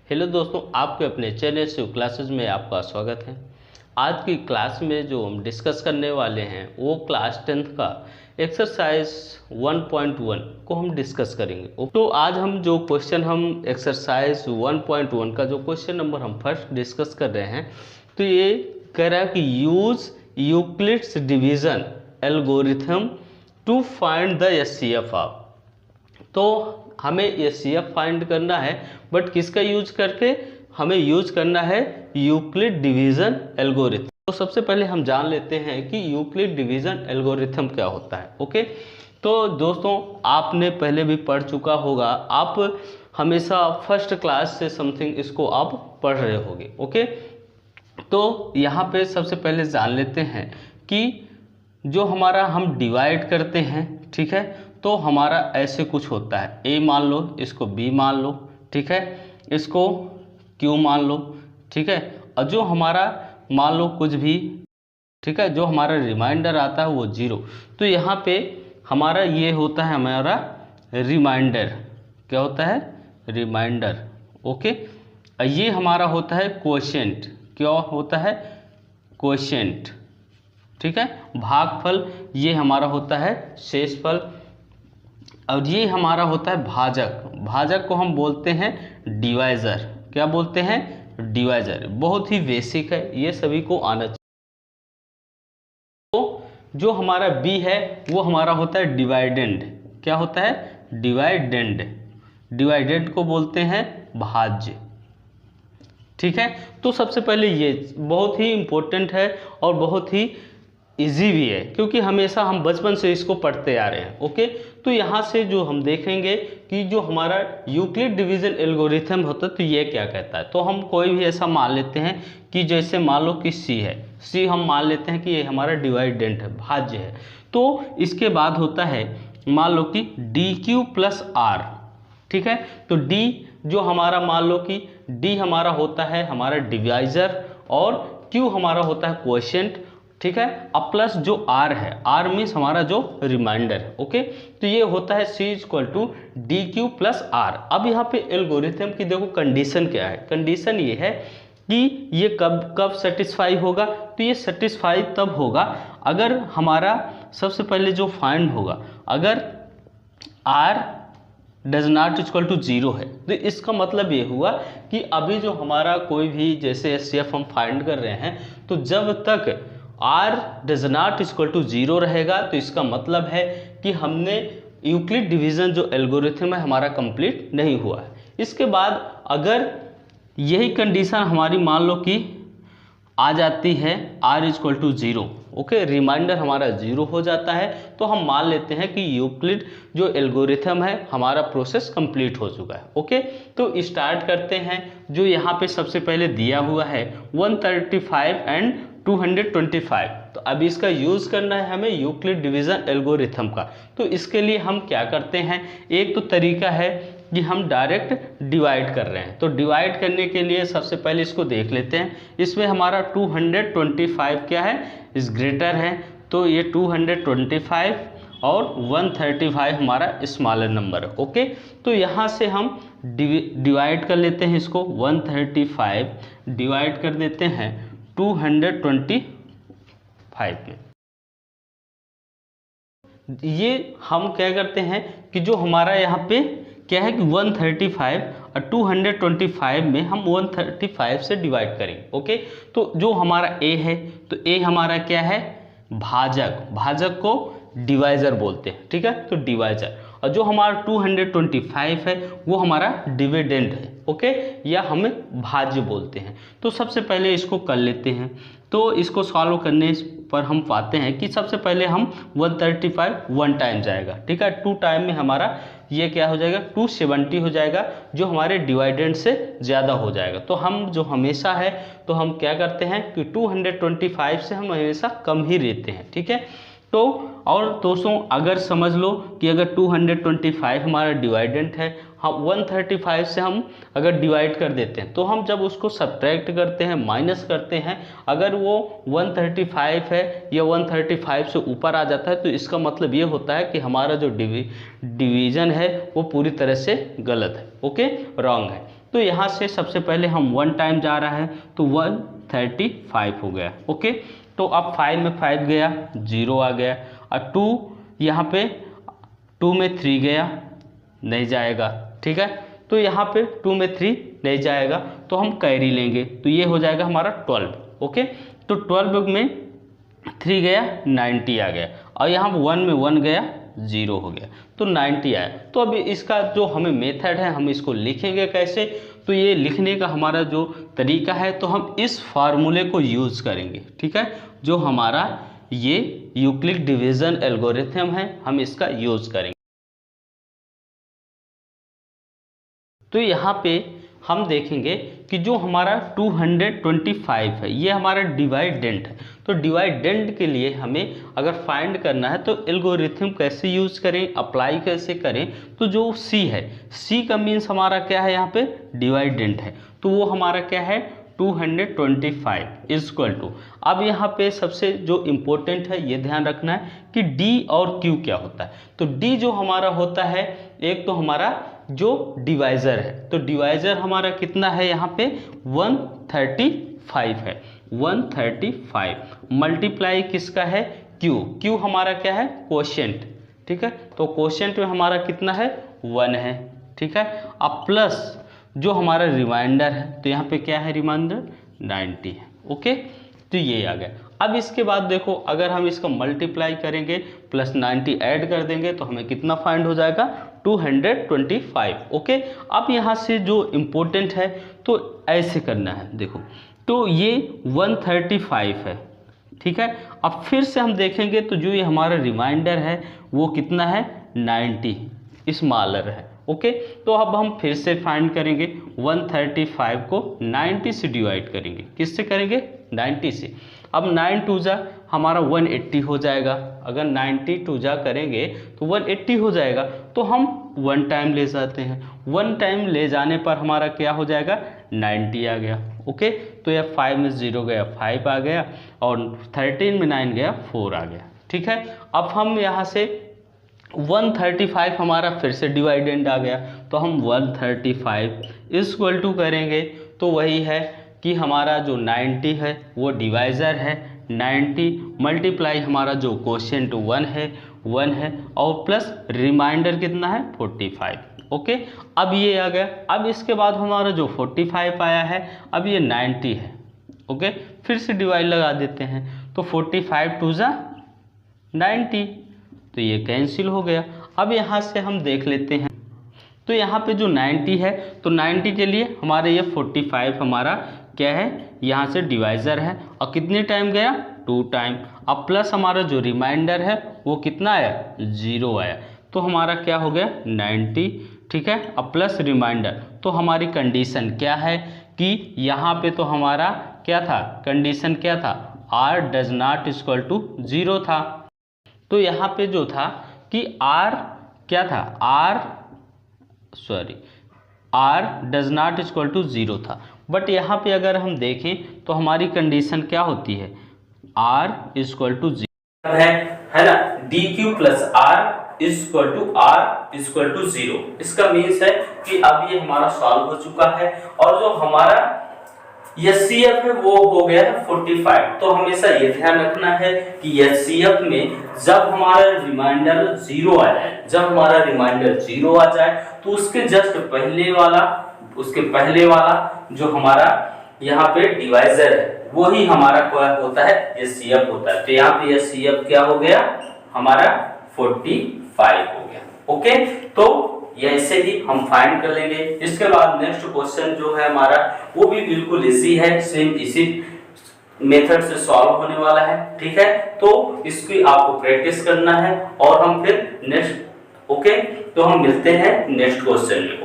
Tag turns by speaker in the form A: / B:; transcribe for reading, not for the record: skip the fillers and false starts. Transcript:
A: Hello दोस्तों, आपके अपने चैनल शिव क्लासेस में आपका स्वागत है। आज की क्लास में जो हम डिस्कस करने वाले हैं वो क्लास 10th का एक्सरसाइज 1.1 को हम डिस्कस करेंगे। तो आज हम एक्सरसाइज 1.1 का जो क्वेश्चन नंबर हम फर्स्ट डिस्कस कर रहे हैं, तो ये कह रहा है कि use Euclid's division algorithm to find the HCF of. तो हमें एचसीएफ फाइंड करना है, बट किसका यूज करके? हमें यूज करना है यूक्लिड डिवीजन एल्गोरिथम। तो सबसे पहले हम जान लेते हैं कि यूक्लिड डिवीजन एल्गोरिथम क्या होता है। ओके, तो दोस्तों आपने पहले भी पढ़ चुका होगा, आप हमेशा फर्स्ट क्लास से समथिंग इसको आप पढ़ रहे होंगे। ओके, तो यहाँ पे सबसे पहले जान लेते हैं कि जो हमारा हम डिवाइड करते हैं, ठीक है, तो हमारा ऐसे कुछ होता है। ए मान लो, इसको बी मान लो, ठीक है, इसको क्यू मान लो, ठीक है, और जो हमारा मान लो कुछ भी, ठीक है, जो हमारा रिमाइंडर आता है वो 0। तो यहाँ पे हमारा ये होता है हमारा रिमाइंडर। क्या होता है? रिमाइंडर। ओके, ये हमारा होता है क्वोशिएंट। क्या होता है? क्वोशिएंट, ठीक है। भागफल ये हमारा होता है शेषफल, और ये हमारा होता है भाजक। भाजक को हम बोलते हैं डिवाइजर। क्या बोलते हैं? डिवाइजर। बहुत ही बेसिक है, ये सभी को आना चाहिए। तो जो हमारा बी है वो हमारा होता है डिवाइडेंड। क्या होता है? डिवाइडेंड। डिवाइडेंड को बोलते हैं भाज्य, ठीक है। तो सबसे पहले ये बहुत ही इंपॉर्टेंट है और बहुत ही इजी भी है, क्योंकि हमेशा हम बचपन से इसको पढ़ते आ रहे हैं। ओके, तो यहाँ से जो हम देखेंगे कि जो हमारा यूक्लिड डिवीजन एल्गोरिथम होता है, तो ये क्या कहता है। तो हम कोई भी ऐसा मान लेते हैं कि जैसे मान लो कि सी है, सी हम मान लेते हैं कि ये हमारा डिवाइडेंट है, भाज्य है। तो इसके बाद होता है मान लो कि डी क्यू प्लस आर, ठीक है। तो डी जो हमारा मान लो कि डी हमारा होता है हमारा डिवाइजर, और क्यू हमारा होता है क्वोशिएंट, ठीक है। अब प्लस जो आर है, आर मीन्स हमारा जो रिमाइंडर है। ओके, तो ये होता है C equal to D Q plus R. अब यहाँ पे एल्गोरिथम की देखो कंडीशन क्या है। कंडीशन ये है कि ये कब कब सेटिस्फाई होगा। तो ये सेटिस्फाई तब होगा अगर हमारा सबसे पहले जो फाइंड होगा, अगर R does not equal to 0 है। तो इसका मतलब ये हुआ कि अभी जो हमारा कोई भी जैसे एचसीएफ हम फाइंड कर रहे हैं, तो जब तक R does not equal to 0 रहेगा, तो इसका मतलब है कि हमने यूक्लिड डिवीजन जो एल्गोरिथम है हमारा कंप्लीट नहीं हुआ है। इसके बाद अगर यही कंडीशन हमारी मान लो कि आ जाती है R equal to 0, okay, remainder हमारा 0 हो जाता है, तो हम मान लेते हैं कि यूक्लिड जो एल्गोरिथम है हमारा प्रोसेस कंप्लीट हो चुका है। ओके, तो स्टार्ट करते हैं। जो यहाँ पे सबसे पहले दिया हुआ है 135 एंड 225, तो अब इसका यूज़ करना है हमें यूक्लिड डिवीजन एल्गोरिथम का। तो इसके लिए हम क्या करते हैं, एक तो तरीका है कि हम डायरेक्ट डिवाइड कर रहे हैं। तो डिवाइड करने के लिए सबसे पहले इसको देख लेते हैं। इसमें हमारा 225 क्या है? इस ग्रेटर है, तो ये 225 और 135 हमारा स्मॉलर नंबर है। ओके, तो यहाँ से हम डिवाइड कर लेते हैं इसको। 135 डिवाइड कर देते हैं 225 में। ये हम क्या करते हैं कि जो हमारा यहाँ पे क्या है कि 135 और 225 में हम 135 से डिवाइड करेंगे। ओके, तो जो हमारा ए है, तो ए हमारा क्या है? भाजक। भाजक को डिवाइजर बोलते हैं, ठीक है, तो डिवाइजर। और जो हमारा 225 है वो हमारा डिविडेंड है। ओके, या हमें भाज्य बोलते हैं। तो सबसे पहले इसको कर लेते हैं। तो इसको सॉल्व करने पर हम पाते हैं कि सबसे पहले हम 135 1 टाइम जाएगा, ठीक है, 2 टाइम में हमारा ये क्या हो जाएगा? 270 हो जाएगा, जो हमारे डिवाइडेंड से ज़्यादा हो जाएगा। तो हम जो हमेशा है, तो हम क्या करते हैं कि 225 से हम हमेशा कम ही रहते हैं, ठीक है। तो और दोस्तों अगर समझ लो कि अगर 225 हमारा डिवाइडेंट है, हम 135 से हम अगर डिवाइड कर देते हैं, तो हम जब उसको सब्ट्रैक्ट करते हैं, माइनस करते हैं, अगर वो 135 है या 135 से ऊपर आ जाता है, तो इसका मतलब ये होता है कि हमारा जो डिवीजन है वो पूरी तरह से गलत है, ओके, रॉन्ग है। तो यहाँ से सबसे पहले हम 1 टाइम जा रहा है तो 135 हो गया। ओके, तो अब 5 में 5 गया 0 आ गया, और 2 यहाँ पे 2 में 3 गया नहीं जाएगा। ठीक है, तो यहाँ पे 2 में 3 नहीं जाएगा तो हम कैरी लेंगे, तो ये हो जाएगा हमारा 12। ओके, तो 12 में 3 गया 90 आ गया, और यहाँ 1 में 1 गया 0 हो गया, तो 90 आया। तो अब इसका जो हमें मेथड है हम इसको लिखेंगे कैसे, तो ये लिखने का हमारा जो तरीका है तो हम इस फार्मूले को यूज़ करेंगे। ठीक है, जो हमारा ये यूक्लिड डिवीज़न एल्गोरिथम है हम इसका यूज़ करेंगे। तो यहाँ पे हम देखेंगे कि जो हमारा 225 है ये हमारा डिवाइडेंड है, तो डिवाइडेंड के लिए हमें अगर फाइंड करना है तो एल्गोरिथम कैसे यूज़ करें, अप्लाई कैसे करें, तो जो सी है, सी का मीन्स हमारा क्या है, यहाँ पे डिवाइडेंड है, तो वो हमारा क्या है 225 इक्वल टू। अब यहाँ पे सबसे जो इम्पोर्टेंट है ये ध्यान रखना है कि डी और क्यू क्या होता है। तो डी जो हमारा होता है, एक तो हमारा जो डिवाइज़र है, तो डिवाइज़र हमारा कितना है यहाँ पे 135 है, 135 मल्टीप्लाई किसका है, क्यू, क्यू हमारा क्या है कोशेंट। ठीक है, तो कोशेंट में हमारा कितना है 1 है। ठीक है, अब प्लस जो हमारा रिमाइंडर है, तो यहाँ पे क्या है रिमाइंडर 90 है। ओके, तो ये आ गया। अब इसके बाद देखो अगर हम इसका मल्टीप्लाई करेंगे प्लस 90 ऐड कर देंगे तो हमें कितना फाइंड हो जाएगा 225। ओके, अब यहाँ से जो इम्पोर्टेंट है तो ऐसे करना है, देखो तो ये 135 है। ठीक है, अब फिर से हम देखेंगे तो जो ये हमारा रिमाइंडर है वो कितना है 90 स्मॉलर है। ओके, तो अब हम फिर से फाइंड करेंगे 135 को 90 से डिवाइड करेंगे, किससे करेंगे 90 से। अब 9 2 जा हमारा 180 हो जाएगा, अगर 90 2 जा करेंगे तो 180 हो जाएगा, तो हम 1 टाइम ले जाते हैं, 1 टाइम ले जाने पर हमारा क्या हो जाएगा 90 आ गया। ओके, तो यह 5 में 0 गया 5 आ गया, और 13 में 9 गया 4 आ गया। ठीक है, अब हम यहाँ से 135 हमारा फिर से डिवाइडेंड आ गया, तो हम 135 इक्वल टू करेंगे तो वही है कि हमारा जो 90 है वो डिवाइज़र है, 90 मल्टीप्लाई हमारा जो कोशेंट 1 है और प्लस रिमाइंडर कितना है 45। ओके, अब ये आ गया। अब इसके बाद हमारा जो 45 आया है अब ये 90 है। ओके, फिर से डिवाइड लगा देते हैं, तो 45 2 जा 90, तो ये कैंसिल हो गया। अब यहाँ से हम देख लेते हैं, तो यहाँ पे जो 90 है तो 90 के लिए हमारे ये 45 हमारा क्या है यहाँ से डिवाइज़र है, और कितने टाइम गया 2 टाइम। अब प्लस हमारा जो रिमाइंडर है वो कितना आया 0 आया, तो हमारा क्या हो गया 90। ठीक है, अब प्लस रिमाइंडर, तो हमारी कंडीशन क्या है कि यहाँ पे तो हमारा क्या था, कंडीशन क्या था r does not equal to 0 था। तो यहाँ पे जो था कि r क्या था, r does not equal to 0 था, बट यहाँ पे अगर हम देखें तो हमारी कंडीशन क्या होती है r इक्वल टू 0 है ना, dq plus r equal to 0। इसका मीन्स है कि अब ये हमारा सॉल्व हो चुका है, और जो हमारा HCF है वो हो गया है 45। तो हमेशा ये ध्यान रखना है कि HCF में जब हमारा रिमाइंडर 0 आ जाए, जब हमारा रिमाइंडर 0 आ जाए तो उसके जस्ट पहले वाला जो हमारा यहाँ पे डिवाइजर है वही हमारा क्या होता है HCF होता है। तो यहाँ पे HCF क्या हो गया हमारा 45 हो गया। ओके, तो ऐसे ही हम फाइंड कर लेंगे। इसके बाद नेक्स्ट क्वेश्चन जो है हमारा वो भी बिल्कुल इसी है, सेम इसी मेथड से सॉल्व होने वाला है। ठीक है, तो इसकी आपको प्रैक्टिस करना है और हम फिर नेक्स्ट, ओके, तो हम मिलते हैं नेक्स्ट क्वेश्चन में।